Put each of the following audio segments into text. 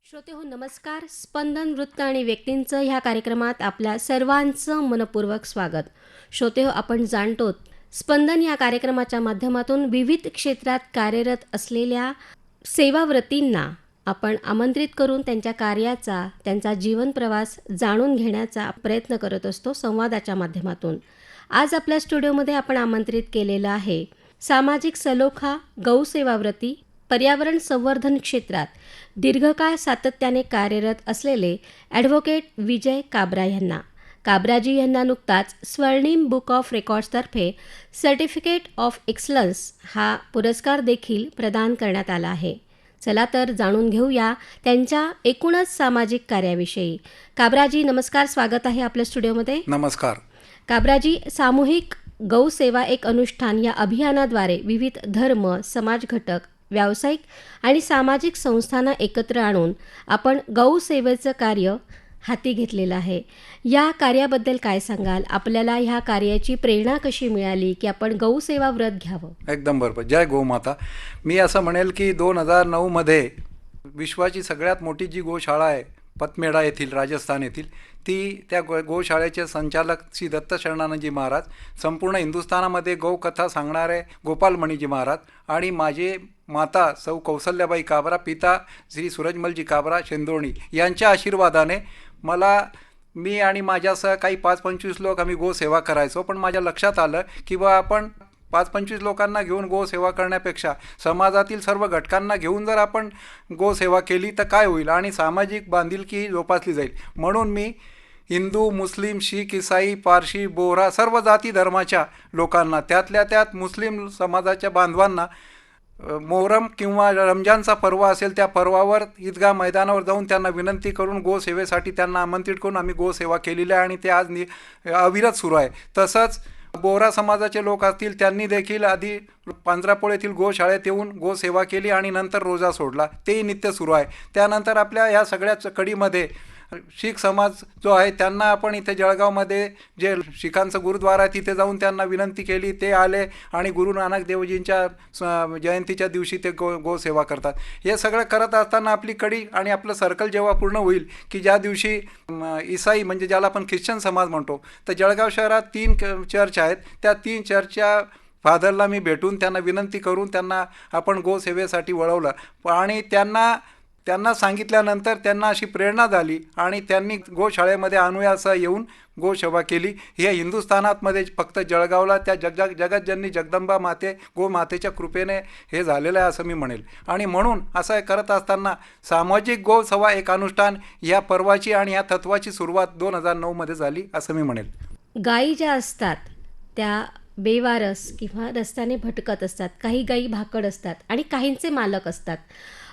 श्रोतेहो नमस्कार. स्पंदन वृत्त आणि व्यक्तींचं ह्या कार्यक्रमात आपल्या सर्वांचं मनपूर्वक स्वागत. श्रोतेहो, आपण जाणतो स्पंदन या कार्यक्रमाच्या माध्यमातून विविध क्षेत्रात कार्यरत असलेल्या सेवाव्रतींना आपण आमंत्रित करून त्यांच्या कार्याचा, त्यांचा जीवन प्रवास जाणून घेण्याचा प्रयत्न करत असतो संवादाच्या माध्यमातून. आज आपल्या स्टुडिओमध्ये आपण आमंत्रित केलेलं आहे सामाजिक सलोखा गौसेवाव्रती, पर्यावरण संवर्धन क्षेत्रात दीर्घकाळ सातत्याने कार्यरत असलेले ॲडव्होकेट विजय काबरा यांना. काबराजी यांना नुकताच स्वर्णिम बुक ऑफ रेकॉर्ड्सतर्फे सर्टिफिकेट ऑफ एक्सलन्स हा पुरस्कार देखील प्रदान करण्यात आला आहे. चला तर जाणून घेऊया त्यांच्या एकूणच सामाजिक कार्याविषयी. काबराजी नमस्कार, स्वागत आहे आपल्या स्टुडिओमध्ये. नमस्कार. काबराजी, सामूहिक गौसेवा एक अनुष्ठान या अभियानाद्वारे विविध धर्म, समाज घटक, व्यावसायिक आणि सामाजिक संस्थांना एकत्र आणून आपण गौसेवेचं कार्य हाती घेतलेलं आहे. या कार्याबद्दल काय सांगाल? आपल्याला ह्या कार्याची प्रेरणा कशी मिळाली की आपण गौसेवा व्रत घ्यावं? एकदम बरोबर. जय गोमाता. मी असं म्हणेल की 2009मध्ये विश्वाची सगळ्यात मोठी जी गोशाळा आहे पतमेढा येथील, राजस्थान येथील, त्या गोशाळेचे संचालक श्री दत्त शरणानंदजी महाराज, संपूर्ण हिंदुस्थानामध्ये गौकथा सांगणारे गोपालमणीजी महाराज आणि माझे माता सौ कौसल्याबाई काबरा, पिता श्री सूरजमलजी काबरा शेंदोणी यांच्या आशीर्वादाने मी आणि माझ्यासह काही 5-25 लोक आम्ही गोसेवा करायचो. पण माझ्या लक्षात आलं की आपण 5-25 लोकांना घेऊन गोसेवा करण्यापेक्षा समाजातील सर्व घटकांना घेऊन जर आपण गोसेवा केली तर काय होईल आणि सामाजिक बांधिलकी जोपासली जाईल. म्हणून मी हिंदू, मुस्लिम, शीख, इसाई, पारशी, बोहरा सर्व जाती धर्माच्या लोकांना, त्यातल्या त्यात मुस्लिम समाजाच्या बांधवांना मोहरम किंवा रमजानचा पर्व असेल त्या पर्वावर ईदगाह मैदानावर जाऊन त्यांना विनंती करून गोसेवेसाठी त्यांना आमंत्रित करून आम्ही गोसेवा केलेली आहे आणि ते आज अविरत सुरू आहे. तसंच बोहरा समाजाचे लोक असतील त्यांनी देखील आधी पांजरापोळ येथील गोशाळेत येऊन गोसेवा केली आणि नंतर रोजा सोडला, तेही नित्य सुरू आहे. त्यानंतर आपल्या ह्या सगळ्या कडीमध्ये शीख समाज जो आहे त्यांना आपण इथे जळगावमध्ये जे शीखांचं गुरुद्वारा आहे तिथे जाऊन त्यांना विनंती केली, ते आले आणि गुरु नानक देवजींच्या जयंतीच्या दिवशी ते गोसेवा करतात. हे सगळं करत असताना आपली कडी आणि आपलं सर्कल जेव्हा पूर्ण होईल की ज्या दिवशी इसाई म्हणजे ज्याला आपण ख्रिश्चन समाज म्हणतो, तर जळगाव शहरात 3 चर्च आहेत. त्या 3 चर्चच्या फादरला मी भेटून त्यांना विनंती करून त्यांना आपण गोसेवेसाठी वळवलं आणि त्यांना सांगितल्यानंतर त्यांना अशी प्रेरणा झाली आणि त्यांनी गोशाळेमध्ये अनुयासह येऊन गोसेवा केली. हे हिंदुस्थानातमध्ये फक्त जळगावला त्या जगतजननी जगदंबा गोमातेच्या कृपेने हे झालेलं आहे असं मी म्हणेल. आणि म्हणून असं करत असताना सामाजिक गोसेवा एक अनुष्ठान या पर्वाची आणि या तत्वाची सुरुवात 2009मध्ये झाली असं मी म्हणेल. गायी ज्या असतात त्या बेवारस किंवा रस्त्याने भटकत असतात, काही गायी भाकड असतात आणि काहींचे मालक असतात.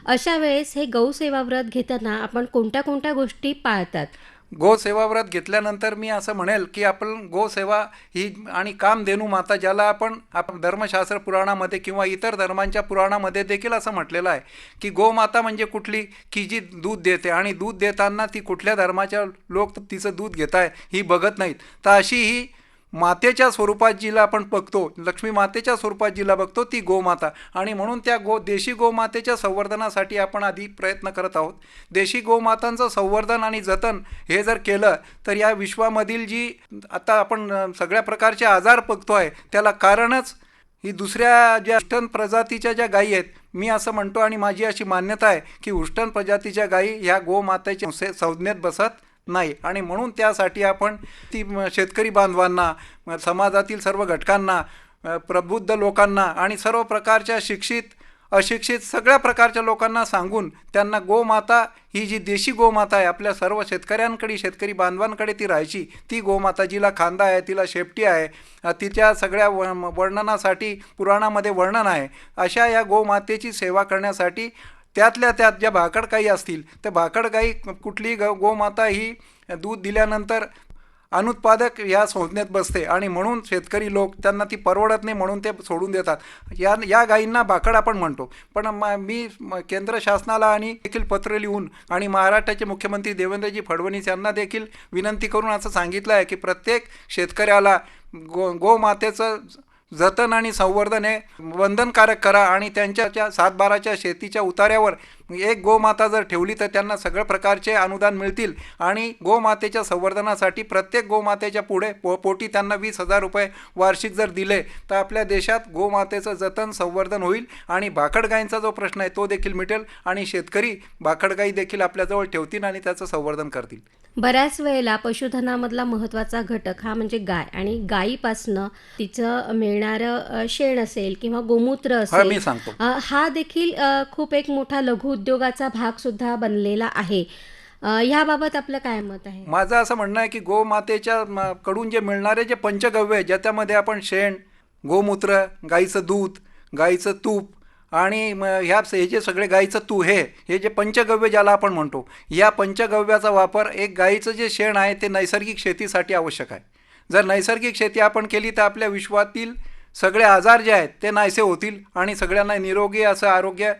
अशा वेळेस हे गौसेवा व्रत घेताना आपण कोणत्या कोणत्या गोष्टी पाळतात? गोसेवा व्रत घेतल्यानंतर मी असं म्हणेल की आपण गोसेवा ही आणि कामधेनू माता, ज्याला आपण धर्मशास्त्र पुराणामध्ये किंवा इतर धर्मांच्या पुराणामध्ये देखील असं म्हटलेलं आहे की गोमाता म्हणजे कुठली, की जी दूध देते आणि दूध देताना ती कुठल्या धर्माच्या लोक तिचं दूध घेत आहे ही बघत नाहीत. तर अशी ही मातेच्या स्वरूपात जिला आपण बघतो, लक्ष्मी मातेच्या स्वरूपात जिला बघतो ती गोमाता. आणि म्हणून त्या देशी गोमातेच्या संवर्धनासाठी आपण आधी प्रयत्न करत आहोत. देशी गोमातांचं संवर्धन आणि जतन हे जर केलं तर या विश्वामधील जी आता आपण सगळ्या प्रकारचे आजार बघतो आहे त्याला कारणच ही दुसऱ्या ज्या उष्टन प्रजातीच्या ज्या गायी आहेत. मी असं म्हणतो आणि माझी अशी मान्यता आहे की उष्टन प्रजातीच्या गायी ह्या गोमातेच्या संज्ञेत बसत नाही आणि म्हणून त्यासाठी आपण ती शेतकरी बांधवांना, समाजातील सर्व घटकांना, प्रबुद्ध लोकांना आणि सर्व प्रकारच्या शिक्षित अशिक्षित सगळ्या प्रकारच्या लोकांना सांगून त्यांना गोमाता ही जी देशी गोमाता आहे आपल्या सर्व शेतकरी बांधवांकडे ती राहायची, ती गोमाता जिला खांदा आहे, तिला शेपटी आहे, तिच्या सगळ्या वर्णनासाठी पुराणामध्ये वर्णन आहे. अशा या गोमातेची सेवा करण्यासाठी त्यातल्या त्यात ज्या भाकड गायी असतील तर भाकड गायी कुठली गोमाता ही दूध दिल्यानंतर अनुत्पादक या संज्ञेत बसते आणि म्हणून शेतकरी लोक त्यांना ती परवडत नाही म्हणून ते सोडून देतात. या गायींना भाकड आपण म्हणतो. पण मी केंद्र शासनाला आणि देखील पत्र लिहून आणि महाराष्ट्राचे मुख्यमंत्री देवेंद्रजी फडणवीस यांना देखील विनंती करून असं सांगितलं आहे की प्रत्येक शेतकऱ्याला गोमातेचं जतन आणि संवर्धन हे बंधनकारक करा आणि त्यांच्या 7-12च्या शेतीच्या उतार्यावर एक गोमाता जर ठेवली तर त्यांना सगळ्या प्रकारचे अनुदान मिळतील आणि गोमातेच्या संवर्धनासाठी प्रत्येक गोमातेच्या पुढे पोटी त्यांना 20,000 रुपये वार्षिक जर दिले तर आपल्या देशात गोमातेचं जतन संवर्धन होईल आणि भाकड गायींचा जो प्रश्न आहे तो देखील मिटेल आणि शेतकरी भाकड गायी देखील आपल्याजवळ ठेवतील आणि त्याचं संवर्धन करतील. बऱ्याच वेळेला पशुधनामधला महत्त्वाचा घटक हा म्हणजे गाय आणि गायीपासनं तिचं मिळणारं शेण असेल किंवा गोमूत्र मी असेल सांगतो. हा देखील खूप एक मोठा लघुउद्योगाचा भाग सुद्धा बनलेला आहे. ह्याबाबत आपलं काय मत आहे? माझं असं म्हणणं आहे की गोमातेच्या कडून जे मिळणारे जे पंचगव्य आहे ज्याच्यामध्ये आपण शेण, गोमूत्र, गाईचं दूध, गाईचं तूप आणि हे जे सगळे गाईचं हे जे पंचगव्य ज्याला आपण म्हणतो, या पंचगव्याचा वापर एक गाईचं जे शेण आहे ते नैसर्गिक शेतीसाठी आवश्यक आहे. जर नैसर्गिक शेती आपण केली तर आपल्या विश्वातील सगळे आजार जे आहेत ते नाहीसे होतील आणि सगळ्यांना निरोगी असं आरोग्य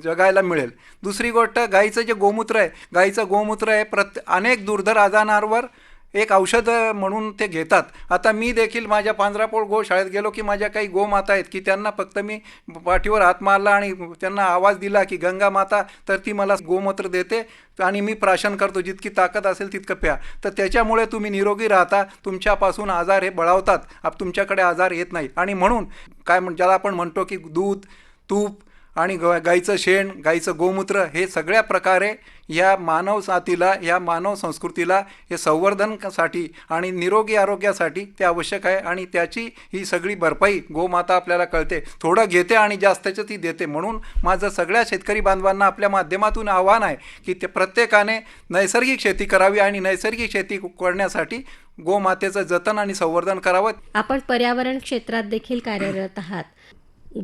जगायला मिळेल. दुसरी गोष्ट, गाईचं जे गोमूत्र आहे, गाईचं गोमूत्र आहे अनेक दुर्धर आजारांवर एक औषध म्हणून ते घेतात. आता मी देखील माझ्या पांजरापोळ गोशाळेत गेलो की माझ्या काही गोमाता आहेत की त्यांना फक्त मी पाठीवर हात मारला आणि त्यांना आवाज दिला की गंगा माता, तर ती मला गोमूत्र देते आणि मी प्राशन करतो, जितकी ताकद असेल तितकं प्या. तर त्याच्यामुळे तुम्ही निरोगी राहता, तुमच्यापासून आजार हे बळावतात, तुमच्याकडे आजार येत नाही. आणि म्हणून ज्याला आपण म्हणतो की दूध, तूप आणि गाईचं शेण, गाईचं गोमूत्र हे सगळ्या प्रकारे या मानव जातीला, या मानव संस्कृतीला हे संवर्धनासाठी आणि निरोगी आरोग्यासाठी ते आवश्यक आहे आणि त्याची ही सगळी भरपाई गोमाता आपल्याला कळते, थोडं घेते आणि जास्तचं ती देते. म्हणून माझं सगळ्या शेतकरी बांधवांना आपल्या माध्यमातून आव्हान आहे की ते प्रत्येकाने नैसर्गिक शेती करावी आणि नैसर्गिक शेती करण्यासाठी गोमातेचं जतन आणि संवर्धन करावं. आपण पर्यावरण क्षेत्रात देखील कार्यरत आहात.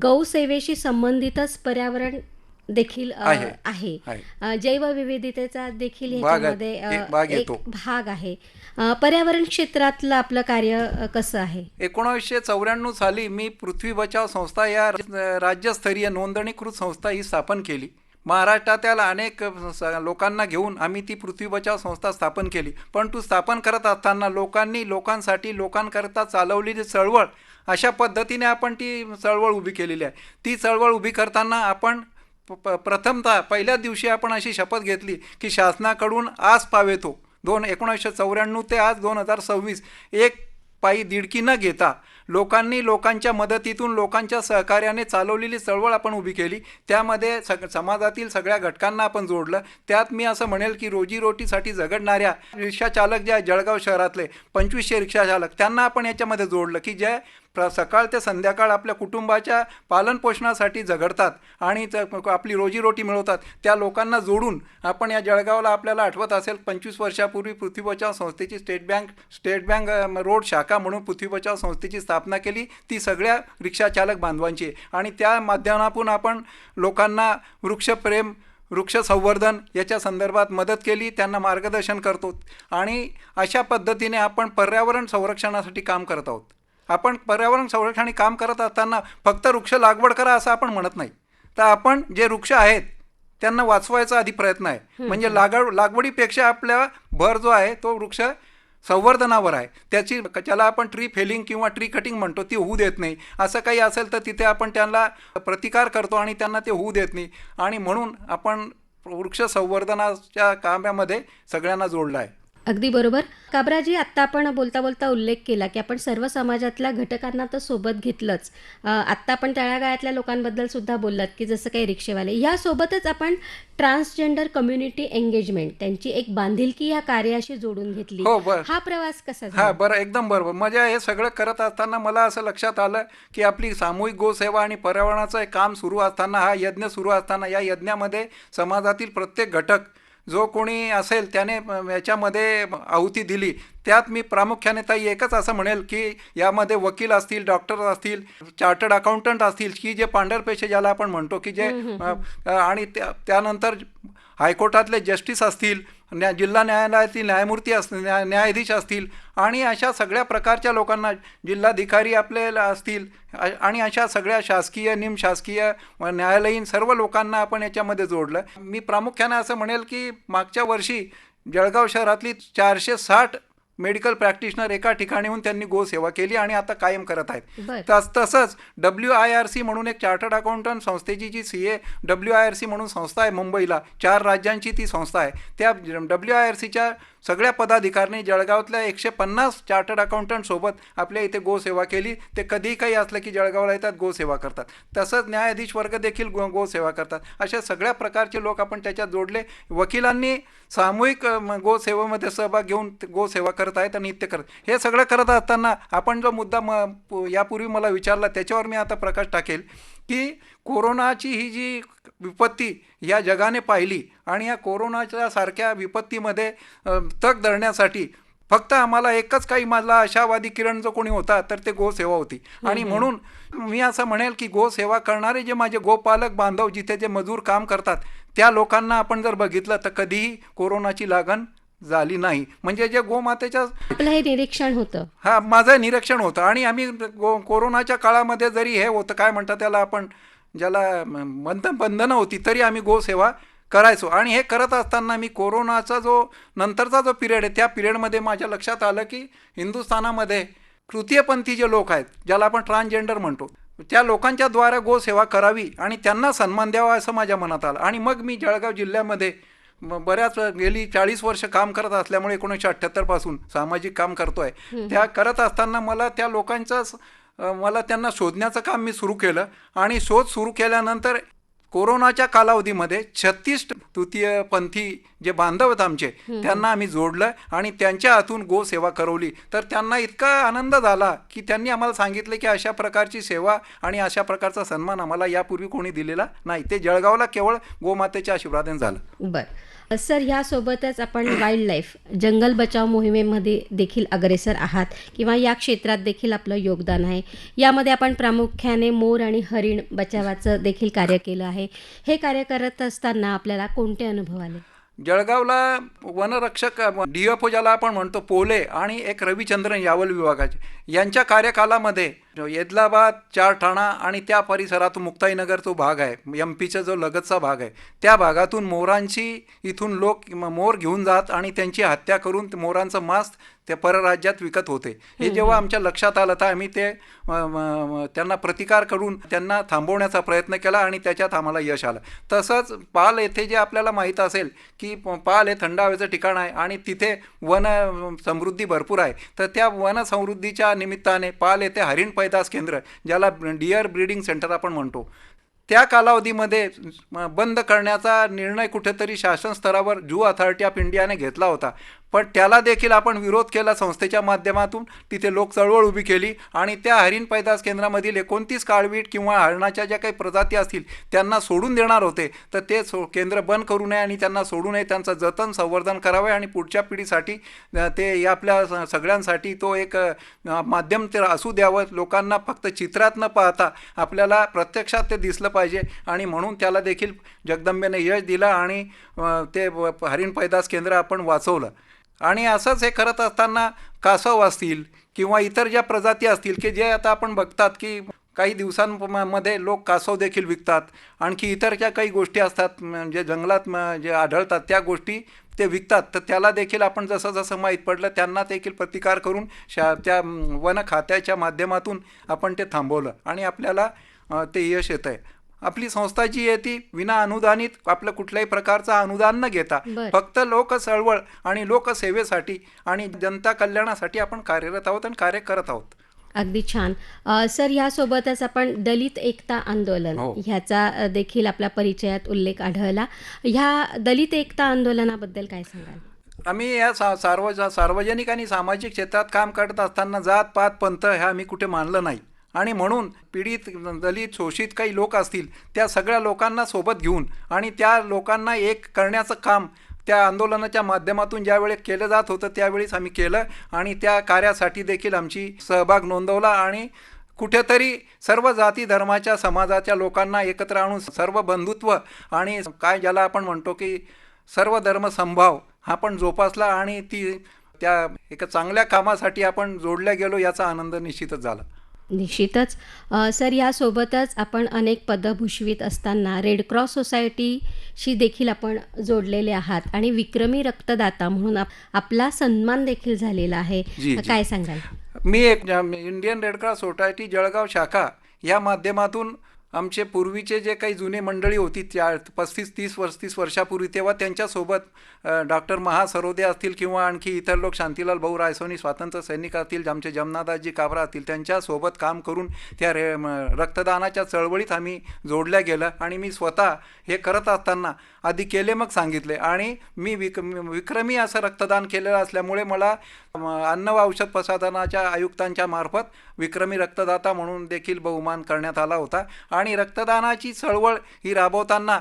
गौसेवेशी संबंधितच पर्यावरण देखील आहे. जैवविविधतेचा देखील ह्याच्यामध्ये एक भाग आहे. पर्यावरण क्षेत्रातलं आपलं कार्य कसं आहे? 1994 साली मी पृथ्वी बचाव संस्था या राज्यस्तरीय नोंदणीकृत संस्था ही स्थापन केली. महाराष्ट्रातील अनेक लोकांना घेऊन आम्ही ती पृथ्वी बचाव संस्था स्थापन केली. पण स्थापन करत असताना लोकांसाठी लोकांकरता चालवलेली चळवळ, अशा पद्धतीने आपण ती चळवळ उभी केलेली आहे. ती चळवळ उभी करताना आपण प्रथमतः पहिल्याच दिवशी आपण अशी शपथ घेतली की शासनाकडून आज पावेतो 1994 ते आज 2026 एक पायी दिडकी न घेता लोकांच्या मदतीतून, लोकांच्या सहकार्याने चालवलेली चळवळ आपण उभी केली. त्यामध्ये समाजातील सगळ्या घटकांना आपण जोडलं. त्यात मी असं म्हणेल की रोजीरोटीसाठी झगडणाऱ्या रिक्षाचालक जे आहेत जळगाव शहरातले 2500 रिक्षाचालक, त्यांना आपण याच्यामध्ये जोडलं की जे सकाळ ते संध्याकाळ आपल्या कुटुंबाच्या पालनपोषणासाठी झगडतात आणि आपली रोजीरोटी मिळवतात. त्या लोकांना जोडून आपण या जळगावला, आपल्याला आठवत असेल 25 वर्षापूर्वी पृथ्वी बचाव संस्थेची स्टेट बँक रोड शाखा म्हणून पृथ्वी बचाव संस्थेची स्थापना केली. ती सगळ्या रिक्षाचालक बांधवांची आणि त्या माध्यमातून आपण लोकांना वृक्षप्रेम, वृक्ष संवर्धन याच्या संदर्भात मदत केली, त्यांना मार्गदर्शन करतो आणि अशा पद्धतीने आपण पर्यावरण संरक्षणासाठी काम करत आहोत. आपण पर्यावरण संरक्षण काम करत असताना फक्त वृक्ष लागवड करा असं आपण म्हणत नाही, तर आपण जे वृक्ष आहेत त्यांना वाचवायचा आधी प्रयत्न आहे. म्हणजे लागवडीपेक्षा आपल्या भर जो आहे तो वृक्ष संवर्धनावर आहे. ज्याला आपण ट्री फेलिंग किंवा ट्री कटिंग म्हणतो ती होऊ देत नाही. असं काही असेल तर तिथे आपण त्यांना प्रतिकार करतो आणि त्यांना ते होऊ देत नाही. आणि म्हणून आपण वृक्ष संवर्धनाच्या कामामध्ये सगळ्यांना जोडलं आहे. अगदी बरोबर. काबराजी, आत्ता आपण बोलता बोलता उल्लेख केला की आपण सर्व समाजातल्या घटकांना तर सोबत घेतलंच. आत्ता आपण तळागाळातल्या लोकांबद्दल सुद्धा बोललात की जसं काही रिक्षेवाले. यासोबतच आपण ट्रान्सजेंडर कम्युनिटी एंगेजमेंट, त्यांची एक बांधिलकी या कार्याशी जोडून घेतली. हा प्रवास कसा झाला? बरं, एकदम बरोबर. म्हणजे हे सगळं करत असताना मला असं लक्षात आलं की आपली सामूहिक गोसेवा आणि पर्यावरणाचं एक काम सुरू असताना, हा यज्ञ सुरू असताना, या यज्ञामध्ये समाजातील प्रत्येक घटक जो कोणी असेल त्याने याच्यामध्ये आहुती दिली. त्यात मी प्रामुख्याने ताई एकच असं म्हणेल की यामध्ये वकील असतील, डॉक्टर असतील, चार्टर्ड अकाउंटंट असतील की जे पांढरपेशे ज्याला आपण म्हणतो की जे आणि त्यानंतर हायकोर्टातले जस्टिस असतील, जिल्हा न्यायालयातील न्यायमूर्ती न्यायाधीश असतील आणि अशा सगळ्या प्रकारच्या लोकांना, जिल्हाधिकारी आपल्याला असतील आणि अशा सगळ्या शासकीय, निमशासकीय, न्यायालयीन सर्व लोकांना आपण याच्यामध्ये जोडलं. मी प्रामुख्याने असं म्हणेल की मागच्या वर्षी जळगाव शहरातली 460 मेडिकल प्रॅक्टिशनर एका ठिकाणीहून त्यांनी गोसेवा केली आणि आता कायम करत आहेत. बरं. तसंच WIRC म्हणून एक चार्टर्ड अकाउंटंट संस्थेची जी CA WIRC म्हणून संस्था आहे मुंबईला, 4 राज्यांची ती संस्था आहे. त्या WIRCच्या सगळ्या पदाधिकाऱ्यांनी जळगावातल्या 150 चार्टर्ड अकाउंटंटसोबत आपल्या इथे गोसेवा केली. ते कधीही काही असलं की जळगावला येतात, गोसेवा करतात. तसंच न्यायाधीश वर्ग देखील गोसेवा करतात. अशा सगळ्या प्रकारचे लोक आपण त्याच्यात जोडले. वकिलांनी सामूहिक गोसेवेमध्ये सहभाग घेऊन गोसेवा करत आहेत आणि नित्य करत. हे सगळं करत असताना आपण जो मुद्दा यापूर्वी मला विचारला त्याच्यावर मी आता प्रकाश टाकेल की कोरोनाची ही जी विपत्ती या जगाने पाहिली आणि या कोरोनाच्या सारख्या विपत्तीमध्ये तग धरण्यासाठी फक्त आम्हाला एकच काही माझा आशावादी किरण जो कोणी होता तर ते गोसेवा होती. आणि म्हणून मी असं म्हणेल की गोसेवा करणारे जे माझे गोपालक बांधव जिथे जे मजूर काम करतात त्या लोकांना आपण जर बघितलं तर कधीही कोरोनाची लागण झाली नाही. म्हणजे जे गोमातेच्या आपलं हे निरीक्षण होतं. हा माझं निरीक्षण होतं. आणि आम्ही कोरोनाच्या काळामध्ये जरी हे होतं काय म्हणतात त्याला आपण ज्याला बंधनं होती तरी आम्ही गोसेवा करायचो. आणि हे करत असताना मी कोरोनाचा जो नंतरचा जो पिरियड आहे त्या पिरियडमध्ये माझ्या लक्षात आलं की हिंदुस्थानामध्ये तृतीयपंथी जे लोक आहेत ज्याला आपण ट्रान्सजेंडर म्हणतो त्या लोकांच्या द्वारा गोसेवा करावी आणि त्यांना सन्मान द्यावा असं माझ्या मनात आलं. आणि मग मी जळगाव जिल्ह्यामध्ये बऱ्याच गेली 40 वर्ष काम करत असल्यामुळे 1978 पासून सामाजिक काम करतोय. त्या करत असताना मला त्या लोकांचाच मला त्यांना शोधण्याचं काम मी सुरू केलं. आणि शोध सुरू केल्यानंतर कोरोनाच्या कालावधीमध्ये 36 तृतीयपंथी जे बांधव आहेत आमचे त्यांना आम्ही जोडलं आणि त्यांच्या हातून गोसेवा करवली. तर त्यांना इतका आनंद झाला की त्यांनी आम्हाला सांगितलं की अशा प्रकारची सेवा आणि अशा प्रकारचा सन्मान आम्हाला यापूर्वी कोणी दिलेला नाही. ते जळगावला केवळ गोमातेच्या आशीर्वादाने झालं. बरं सर, ह्यासोबतच आपण वाईल्ड लाईफ जंगल बचाव मोहिमेमध्ये देखील अग्रेसर आहात किंवा या क्षेत्रात देखील आपलं योगदान आहे. यामध्ये आपण प्रामुख्याने मोर आणि हरिण बचावाचं देखील कार्य केलं आहे. हे कार्य करत असताना आपल्याला कोणते अनुभव आले? जळगावला वनरक्षक DFO ज्याला आपण म्हणतो पोले आणि एक रविचंद्रन यावल विभागाचे यांच्या कार्यकालामध्ये येदलाबाद, चारठाणा आणि त्या परिसरातून मुक्ताईनगर जो भाग आहे MP जो लगतचा भाग आहे त्या भागातून मोरांची इथून लोक मोर घेऊन जात आणि त्यांची हत्या करून मोरांचं मांस ते परराज्यात विकत होते. हे जेव्हा आमच्या लक्षात आलं तर आम्ही ते त्यांना प्रतिकार करून त्यांना थांबवण्याचा प्रयत्न केला आणि त्याच्यात आम्हाला यश आलं. तसंच पाल येथे जे आपल्याला माहीत असेल की पाल हे थंड हवेचं ठिकाण आहे आणि तिथे वन समृद्धी भरपूर आहे. तर त्या वन समृद्धीच्या निमित्ताने पाल येथे हरिण पैदास केंद्र ज्याला डिअर ब्रीडिंग सेंटर आपण म्हणतो त्या कालावधीमध्ये बंद करण्याचा निर्णय कुठेतरी शासन स्तरावर जू अथॉरिटी ऑफ इंडियाने घेतला होता. पण त्याला देखील आपण विरोध केला संस्थेच्या माध्यमातून. तिथे लोक चळवळ उभी केली आणि त्या हरिण पैदास केंद्रामधील 29 काळवीट किंवा हरणाच्या ज्या काही प्रजाती असतील त्यांना सोडून देणार होते. तर ते केंद्र बंद करू नये आणि त्यांना सोडू नये, त्यांचं जतन संवर्धन करावे आणि पुढच्या पिढीसाठी ते आपल्या सगळ्यांसाठी तो एक माध्यम ते असू द्यावं. लोकांना फक्त चित्रात न पाहता आपल्याला प्रत्यक्षात ते दिसलं पाहिजे आणि म्हणून त्याला देखील जगदंबेने यश दिलं आणि ते हरिण पैदास केंद्र आपण वाचवलं. आणि असंच हे करत असताना कासव असतील किंवा इतर ज्या प्रजाती असतील की जे आता आपण बघतात की काही दिवसांमध्ये लोक कासव देखील विकतात. आणखी इतर ज्या काही गोष्टी असतात जे जंगलात जे आढळतात त्या गोष्टी ते विकतात. तर त्याला देखील आपण जसं जसं माहीत पडलं त्यांना देखील प्रतिकार करून त्या वन खात्याच्या माध्यमातून आपण ते थांबवलं आणि आपल्याला ते यश येतं आहे. आपली संस्था जी आहे ती विना अनुदानित आपलं कुठल्याही प्रकारचं अनुदान न घेता फक्त लोक चळवळ आणि लोकसेवेसाठी आणि जनता कल्याणासाठी आपण कार्यरत आहोत आणि कार्य करत आहोत. अगदी छान. सर, यासोबतच आपण दलित एकता आंदोलन ह्याचा देखील आपल्या परिचयात उल्लेख आढळला. ह्या दलित एकता आंदोलनाबद्दल काय सांगाल? आम्ही या सार्वजनिक आणि सामाजिक क्षेत्रात काम करत असताना जात पात पंथ हे आम्ही कुठे मानलं नाही आणि म्हणून पीडित दलित शोषित काही लोक असतील त्या सगळ्या लोकांना सोबत घेऊन आणि त्या लोकांना एक करण्याचं काम त्या आंदोलनाच्या माध्यमातून ज्यावेळी केलं जात होतं त्यावेळीच आम्ही केलं आणि त्या कार्यासाठी देखील आमची सहभाग नोंदवला आणि कुठेतरी सर्व जाती धर्माच्या समाजाच्या लोकांना एकत्र आणून सर्व बंधुत्व आणि काय ज्याला आपण म्हणतो की सर्व धर्म समभाव हा पण जोपासला आणि ती त्या एका चांगल्या कामासाठी आपण जोडल्या गेलो याचा आनंद निश्चितच झाला. निश्चितच. सर, यासोबतच आपण अनेक पदं भूषवित असताना रेड क्रॉस सोसायटीशी देखील आपण जोडलेले आहात आणि विक्रमी रक्तदाता म्हणून आपला सन्मान देखील झालेला आहे. जी जी. काय सांगाल? मी Indian Red Cross Society Jalgaon शाखा या माध्यमातून आमचे पूर्वीचे जे काही जुने मंडळी होती त्या 35-30 वर्षापूर्वी, तेव्हा त्यांच्यासोबत डॉक्टर महासरोदे असतील किंवा आणखी इतर लोक, शांतीलाल भाऊ रायसोनी स्वातंत्र्य सैनिक असतील, आमचे जमनादासजी काबरा असतील, त्यांच्यासोबत काम करून त्या रक्तदानाच्या चळवळीत आम्ही जोडल्या गेलं. आणि मी स्वतः हे करत असताना आधी केले मग सांगितले आणि मी विक्रमी असं रक्तदान केलेलं असल्यामुळे मला अन्न व औषध प्रशासनाच्या आयुक्तांच्या मार्फत विक्रमी रक्तदाता म्हणून देखील बहुमान करण्यात आला होता. आणि रक्तदानाची चळवळ ही राबवताना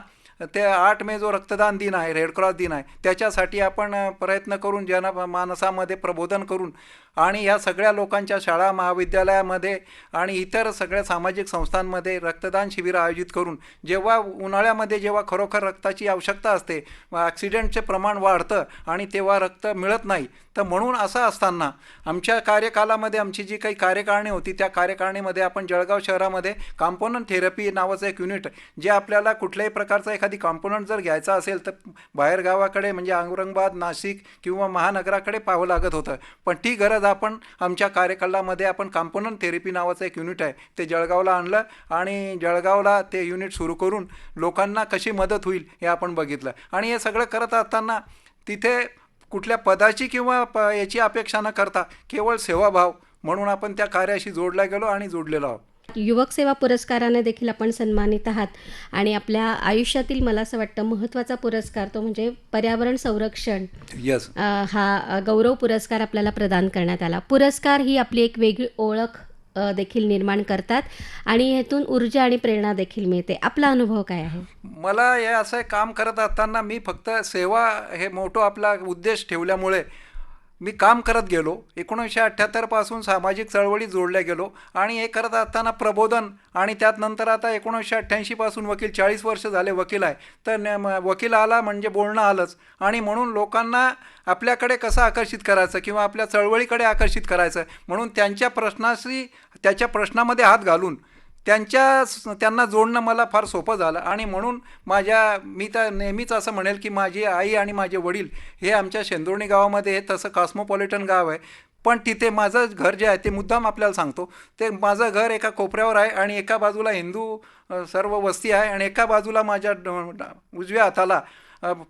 ते 8 मे जो रक्तदान दिन आहे, रेड क्रॉस दिन आहे, त्याच्यासाठी आपण प्रयत्न करून जनमानसामध्ये प्रबोधन करून आणि या सगळ्या लोकांच्या शाळा महाविद्यालयामध्ये आणि इतर सगळ्या सामाजिक संस्थांमध्ये रक्तदान शिबिर आयोजित करून, जेव्हा उन्हाळ्यामध्ये जेव्हा खरोखर रक्ताची आवश्यकता असते, ॲक्सिडेंटचे प्रमाण वाढतं आणि तेव्हा रक्त मिळत नाही, तर म्हणून असं असताना आमच्या कार्यकालामध्ये आमची जी काही कार्यकारिणी होती त्या कार्यकारिणीमध्ये आपण जळगाव शहरामध्ये कॉम्पोनंट थेरपी नावाचं एक युनिट, जे आपल्याला कुठल्याही प्रकारचा एखादी कॉम्पोनंट जर घ्यायचा असेल तर बाहेरगावाकडे म्हणजे औरंगाबाद, नाशिक किंवा महानगराकडे पाहावं लागत होतं. पण ती गरज आपण आमच्या कार्यकालामध्ये आपण कॉम्पोनंट थेरपी नावाचं एक युनिट आहे ते जळगावला आणलं आणि जळगावला ते युनिट सुरू करून लोकांना कशी मदत होईल हे आपण बघितलं. आणि हे सगळं करत असताना तिथे कुठल्या पदाची किंवा याची अपेक्षा न करता केवळ सेवाभाव म्हणून आपण त्या कार्याशी जोडला गेलो आणि जोडलेलो आहोत. युवक सेवा पुरस्काराने देखील आपण सन्मानित आहात आणि आपल्या आयुष्यातील मला असं वाटतं महत्त्वाचा पुरस्कार तो म्हणजे पर्यावरण संरक्षण यस हा गौरव पुरस्कार आपल्याला प्रदान करण्यात आला. पुरस्कार ही आपली एक वेगळी ओळख देखील निर्माण करतात आणि ह्यातून ऊर्जा आणि प्रेरणा देखील मिळते. आपला अनुभव काय आहे? मला हे असं काम करत असताना मी फक्त सेवा हे मोठं आपला उद्देश ठेवल्यामुळे मी काम करत गेलो. 1978 पासून सामाजिक चळवळीत जोडल्या गेलो आणि हे करत असताना प्रबोधन आणि त्यात नंतर आता 1988 पासून वकील, 40 वर्ष झाले वकील आहे. तर वकील आला म्हणजे बोलणं आलंच आणि म्हणून लोकांना आपल्याकडे कसं आकर्षित करायचं किंवा आपल्या चळवळीकडे आकर्षित करायचं म्हणून त्याच्या प्रश्नामध्ये हात घालून त्यांना जोडणं मला फार सोपं झालं. आणि म्हणून मी तर नेहमीच असं म्हणेल की माझी आई आणि माझे वडील हे आमच्या शेंदुर्णी गावामध्ये तसं कॉस्मोपॉलिटन गाव आहे, पण तिथे माझं घर जे आहे ते मुद्दाम आपल्याला सांगतो, ते माझं घर एका कोपऱ्यावर आहे आणि एका बाजूला हिंदू सर्व वस्ती आहे आणि एका बाजूला माझ्या उजव्या हाताला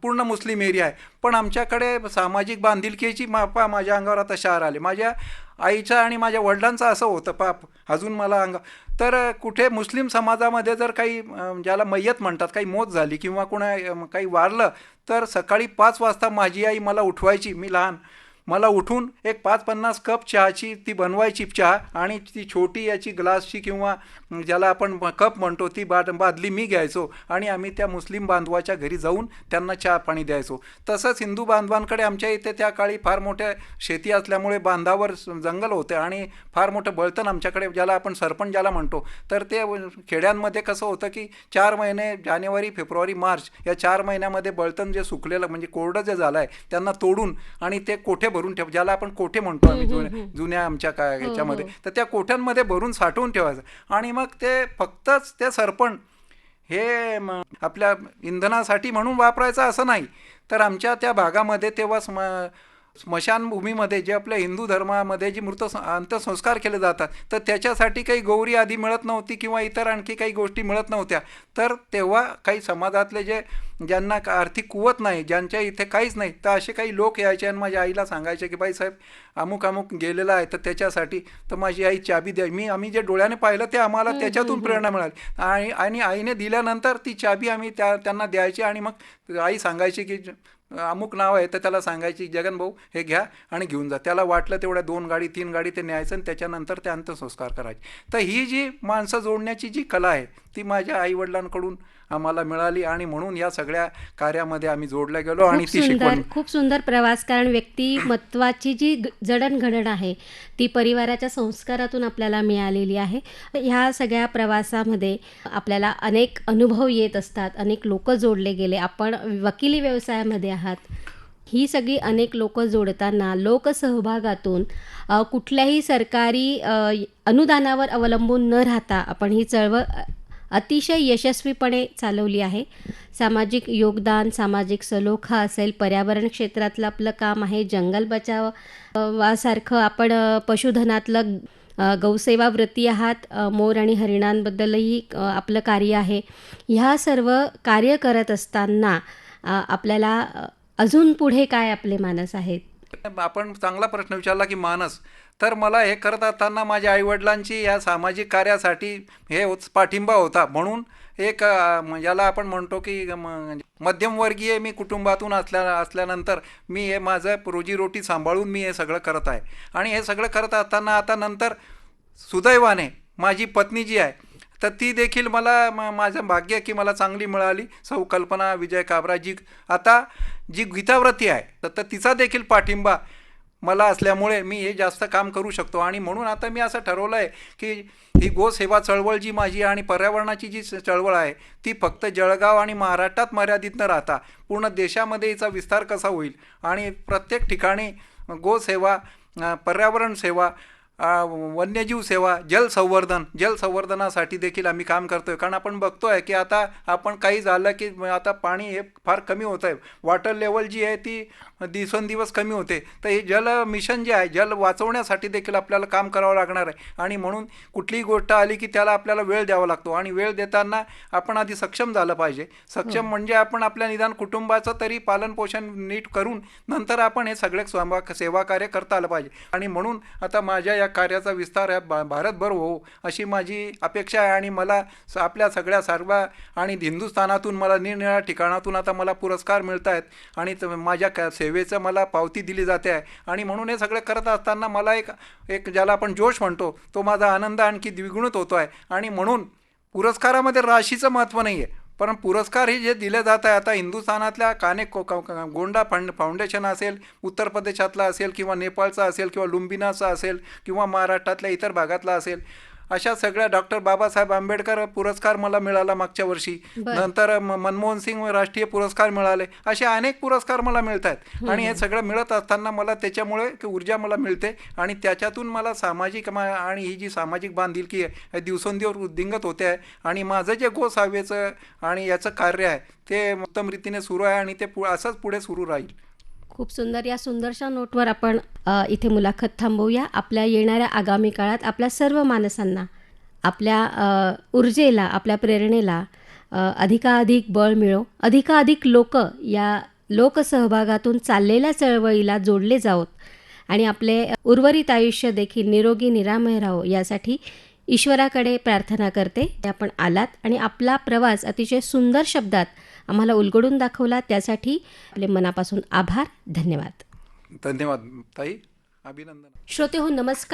पूर्ण मुस्लिम एरिया आहे. पण आमच्याकडे सामाजिक बांधिलकीची माझ्या अंगावर आता शहार आले. माझ्या आईचं आणि माझ्या वडिलांचं असं होतं पाप अजून मला तर कुठे मुस्लिम समाजामध्ये जर काही ज्याला मय्यत म्हणतात, काही मौत झाली किंवा काही वारलं तर सकाळी 5 वाजता माझी आई मला उठवायची. मी लहान, मला उठून एक 5-50 कप चहाची ती बनवायची चहा आणि ती छोटी याची ग्लासची किंवा ज्याला आपण कप म्हणतो ती बादली मी घ्यायचो आणि आम्ही त्या मुस्लिम बांधवाच्या घरी जाऊन त्यांना चहा पाणी द्यायचो. तसंच हिंदू बांधवांकडे आमच्या इथे त्या काळी फार मोठ्या शेती असल्यामुळे बांधावर जंगल होते आणि फार मोठं बळतण आमच्याकडे ज्याला आपण सरपण ज्याला म्हणतो, तर ते खेड्यांमध्ये कसं होतं की 4 महिने जानेवारी, फेब्रुवारी, मार्च या 4 महिन्यामध्ये बळतण जे सुकलेलं म्हणजे कोरडं जे झालं आहे त्यांना तोडून आणि ते कोठे भरून ठेव, ज्याला आपण कोठे म्हणतो आम्ही जुन्या आमच्या याच्यामध्ये, तर त्या कोठ्यांमध्ये भरून साठवून ठेवायचं. आणि मग ते फक्तच ते सरपण हे आपल्या इंधनासाठी म्हणून वापरायचं असं नाही, तर आमच्या त्या भागामध्ये तेव्हा स्मशानभूमीमध्ये जे आपल्या हिंदू धर्मामध्ये जी अंत्यसंस्कार केले जातात तर त्याच्यासाठी काही गौरी आधी मिळत नव्हती किंवा इतर आणखी काही गोष्टी मिळत नव्हत्या. तर तेव्हा काही समाजातले ज्यांना आर्थिक कुवत नाही, ज्यांच्या इथे काहीच नाही, तर असे काही लोक यायचे आणि माझ्या आईला सांगायचे की बाई साहेब अमुक अमुक गेलेला आहे तर त्याच्यासाठी. तर माझी आई चाबी द्यायची. आम्ही जे डोळ्याने पाहिलं ते आम्हाला त्याच्यातून प्रेरणा मिळाली आणि आईने दिल्यानंतर ती चाबी आम्ही त्यांना द्यायची आणि मग आई सांगायची की अमुक नाव आहे तर त्याला सांगायची जगन भाऊ हे घ्या आणि घेऊन जा. त्याला वाटलं तेवढ्या 2 गाडी 3 गाडी ते न्यायचं आणि त्याच्यानंतर ते अंत्यसंस्कार करायचे. तर ही जी माणसं जोडण्याची जी कला आहे ती माझ्या आईवडिलांकडून आम्हाला मिळाली आणि म्हणून या सगळ्या कार्यामध्ये आम्ही जोडल्या गेलो आणि ती शिकवण. खूप सुंदर प्रवास, कारण व्यक्तिमत्वाची जी जडणघडण आहे ती परिवाराच्या संस्कारातून आपल्याला मिळालेली आहे. ह्या सगळ्या प्रवासामध्ये आपल्याला अनेक अनुभव येत असतात, अनेक लोक जोडले गेले. आपण वकिली व्यवसायामध्ये आहात. ही सगळी अनेक लोक जोडताना लोकसहभागातून कुठल्याही सरकारी अनुदानावर अवलंबून न राहता आपण ही चळवळ अतिशय यशस्वीपणे चालवली आहे. सामाजिक योगदान, सामाजिक सलोखा असेल, पर्यावरण क्षेत्रातलं आपलं काम आहे, जंगल बचाव वासारखं आपण पशुधनातलं गौसेवा व्रती आहात, मोर आणि हरिणांबद्दलही आपलं कार्य आहे. ह्या सर्व कार्य करत असताना आपल्याला अजून पुढे काय आपले मानस आहेत? आपण चांगला प्रश्न विचारला की मानस. तर मला हे करत असताना माझ्या आईवडिलांची या सामाजिक कार्यासाठी हे पाठिंबा होता. म्हणून एक याला आपण म्हणतो की मध्यमवर्गीय मी कुटुंबातून असल्यानंतर मी हे माझं रोजीरोटी सांभाळून मी हे सगळं करत आहे. आणि हे सगळं करत असताना आता नंतर सुदैवाने माझी पत्नी जी आहे तर ती देखील मला माझं भाग्य की मला चांगली मिळाली. सौ कल्पना विजय काबरा जी गीताव्रती आहे तर तिचा देखील पाठिंबा मला असल्यामुळे मी हे जास्त काम करू शकतो. आणि म्हणून आता मी असं ठरवलं आहे की ही गोसेवा चळवळ जी माझी आणि पर्यावरणाची जी चळवळ आहे ती फक्त जळगाव आणि महाराष्ट्रात मर्यादित न राहता पूर्ण देशामध्ये हिचा विस्तार कसा होईल आणि प्रत्येक ठिकाणी गोसेवा, पर्यावरण सेवा, वन्यजीव सेवा, जलसंवर्धनासाठी देखील आम्ही काम करतो आहे. कारण आपण बघतो आहे की आता आपण काही झालं की आता पाणी हे फार कमी होतं आहे. वॉटर लेवल जी आहे ती दिवसेंदिवस कमी होते. तर हे जल मिशन जे आहे जल वाचवण्यासाठी देखील आपल्याला काम करावं लागणार आहे. आणि म्हणून कुठलीही गोष्ट आली की त्याला आपल्याला वेळ द्यावा लागतो. आणि वेळ देताना आपण आधी सक्षम झालं पाहिजे. सक्षम म्हणजे आपण आपल्या निदान कुटुंबाचं तरी पालनपोषण नीट करून नंतर आपण हे सगळे सेवा कार्य करता आलं पाहिजे. आणि म्हणून आता माझ्या या कार्याचा विस्तार या भारतभर होऊ अशी माझी अपेक्षा आहे. आणि मला आपल्या सगळ्या सर्व आणि हिंदुस्थानातून मला निरनिराळ्या ठिकाणातून आता मला पुरस्कार मिळत आहेत आणि माझ्या सेवेचं मला पावती दिली जाते आहे. आणि म्हणून हे सगळं करत असताना मला एक ज्याला आपण जोश म्हणतो तो माझा आनंद आणखी द्विगुणित होतो आहे. आणि म्हणून पुरस्कारामध्ये राशीचं महत्त्व नाही आहे, पण पुरस्कार हे जे दिले जात आहे आता हिंदुस्थानातल्या गोंडा फाउंडेशन असेल, उत्तर प्रदेशातला असेल किंवा नेपाळचा असेल किंवा लुंबिनाचा असेल किंवा महाराष्ट्रातल्या इतर भागातला असेल, अशा सगळ्या डॉक्टर बाबासाहेब आंबेडकर पुरस्कार मला मिळाला मागच्या वर्षी. नंतर मनमोहन सिंग राष्ट्रीय पुरस्कार मिळाले. असे अनेक पुरस्कार मला मिळत आहेत. आणि हे सगळं मिळत असताना मला त्याच्यामुळे ऊर्जा मला मिळते आणि त्याच्यातून मला सामाजिक आणि ही जी सामाजिक बांधिलकी आहे दिवसेंदिवस वृद्धिंगत होते आहे. आणि माझं जे गोसेवेचं आणि याचं कार्य आहे ते उत्तम रीतीने सुरू आहे आणि ते असंच पुढे सुरू राहील. खूप सुंदर. या सुंदरशा नोटवर आपण इथे मुलाखत थांबवूया. आपल्या येणाऱ्या आगामी काळात आपल्या सर्व माणसांना, आपल्या ऊर्जेला, आपल्या प्रेरणेला अधिकाधिक बळ मिळो, अधिकाधिक लोक या लोकसहभागातून चाललेल्या चळवळीला जोडले जावोत आणि आपले उर्वरित आयुष्य देखील निरोगी निरामय राहो यासाठी ईश्वराकडे प्रार्थना करते. आपण आलात आणि आपला प्रवास अतिशय सुंदर शब्दात आम्हाला उलगडून दाखवला त्यासाठी आपले मनापासून आभार. धन्यवाद. धन्यवाद ताई. अभिनंदन. श्रोते हो, नमस्कार.